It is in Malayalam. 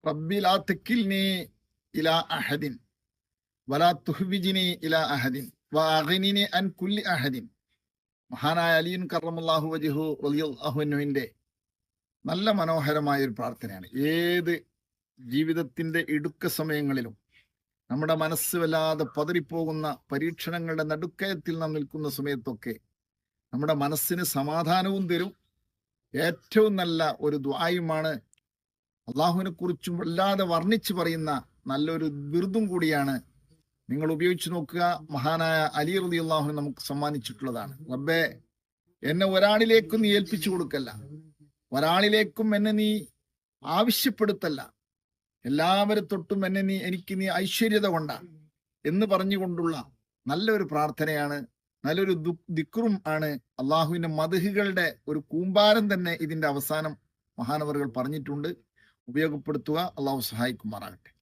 റബ്ബി ലാ തക്കിൽനി ഇലാ അഹദിൻ വലാ തുഹ്വിജിനി ഇലാ അഹദിൻ വഅഗ്നിനി അൻ കുല്ലി അഹദിൻ. മഹാനായ അലിയുൻ കറമല്ലാഹു വജ്ഹു റളിയല്ലാഹു അൻഹുവിന്റെ നല്ല മനോഹരമായ ഒരു പ്രാർത്ഥനയാണ്. ഏത് ജീവിതത്തിന്റെ ഇടുക്ക സമയങ്ങളിലും നമ്മുടെ മനസ്സ് വല്ലാതെ പതറിപ്പോകുന്ന പരീക്ഷണങ്ങളുടെ നടുക്കയത്തിൽ നാം നിൽക്കുന്ന സമയത്തൊക്കെ നമ്മുടെ മനസ്സിന് സമാധാനവും തരും. ഏറ്റവും നല്ല ഒരു ദുആയുമാണ്. അള്ളാഹുവിനെ കുറിച്ചും വല്ലാതെ വർണ്ണിച്ചു പറയുന്ന നല്ലൊരു ബിർദും കൂടിയാണ്. നിങ്ങൾ ഉപയോഗിച്ചു നോക്കുക. മഹാനായ അലി റളിയല്ലാഹു അൻഹു നമുക്ക് സമ്മാനിച്ചിട്ടുള്ളതാണ്. റബ്ബേ, എന്നെ ഒരാളിലേക്കും നീ ഏൽപ്പിച്ചു കൊടുക്കല്ല, ഒരാളിലേക്കും എന്നെ നീ ആവശ്യപ്പെടുത്തല്ല, എല്ലാവരെ തൊട്ടും എനിക്ക് നീ ഐശ്വര്യത കൊണ്ട എന്ന് പറഞ്ഞുകൊണ്ടുള്ള നല്ലൊരു പ്രാർത്ഥനയാണ്, നല്ലൊരു ദിക്റും ആണ്. അള്ളാഹുവിന്റെ മദ്ഹുകളുടെ ഒരു കൂമ്പാരം തന്നെ ഇതിന്റെ അവസാനം മഹാനവറുകൾ പറഞ്ഞിട്ടുണ്ട്. ഉപയോഗപ്പെടുത്തുക. അള്ളാഹു സഹായിക്കുമാറാകട്ടെ.